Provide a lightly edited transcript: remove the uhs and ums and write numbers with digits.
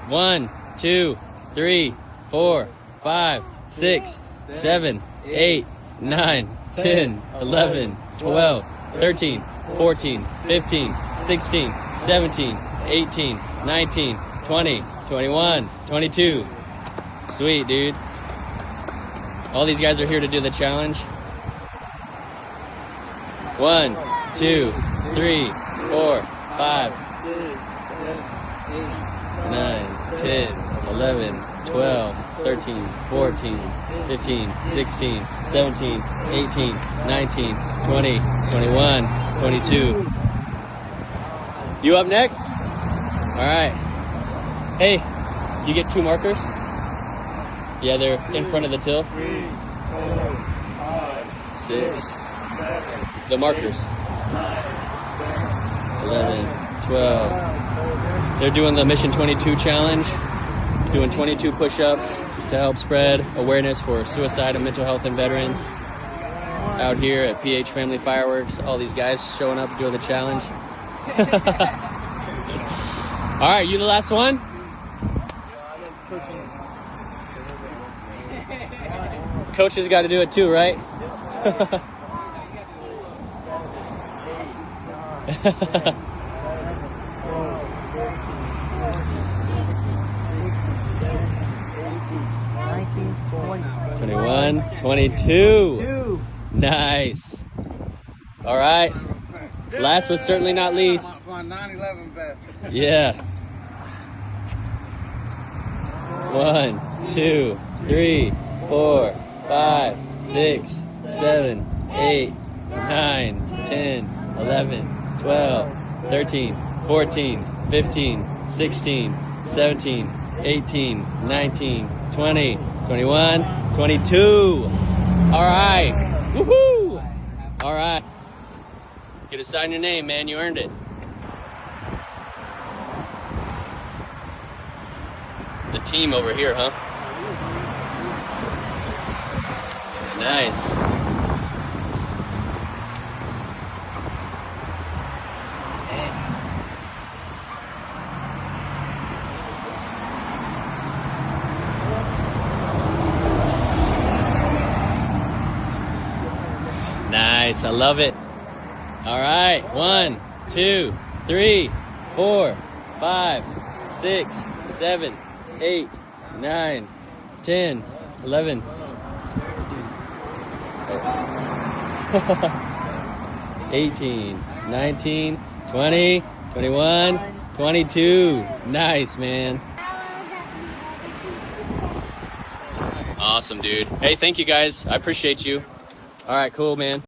1, 2, 3, 4, 5, 6, 7, 8, 9, 10, 11, 12, 13, 14, 15, 16, 17, 18, 19, 20, 21, 22. Sweet, dude. All these guys are here to do the challenge. 1, 2, 3, 4, 5, 9, 10, 11, 12, 13, 14, 15, 16, 17, 18, 19, 20, 21, 22. You up next? All right. Hey, you get 2 markers? Yeah, they're in front of the till. 3, 4, 5, 6. 7. The markers. 11, 12. They're doing the Mission 22 challenge, doing 22 push-ups to help spread awareness for suicide and mental health in veterans. Out here at PH Family Fireworks, all these guys showing up doing the challenge. All right, you the last one? Coach has got to do it too, right? $19, 20, 21, 22. Nice. All right. Last but certainly not least. My 9/11 vets. Yeah. 1, 2, 3, 4, 5, 6, 7, 8, 9, 10, 11, 12, 13, 14, 15, 16, 17, 18, 19, 20, 21, 22. All right. Woohoo! All right. Get to sign your name, man. You earned it. The team over here, huh? Nice. Nice. I love it. All right. 1, 2, 3, 4, 5, 6, 7, 8, 9, 10, 11. 18, 19, 20, 21, 22. Nice, man. Awesome, dude. Hey, thank you guys. I appreciate you. All right, cool, man.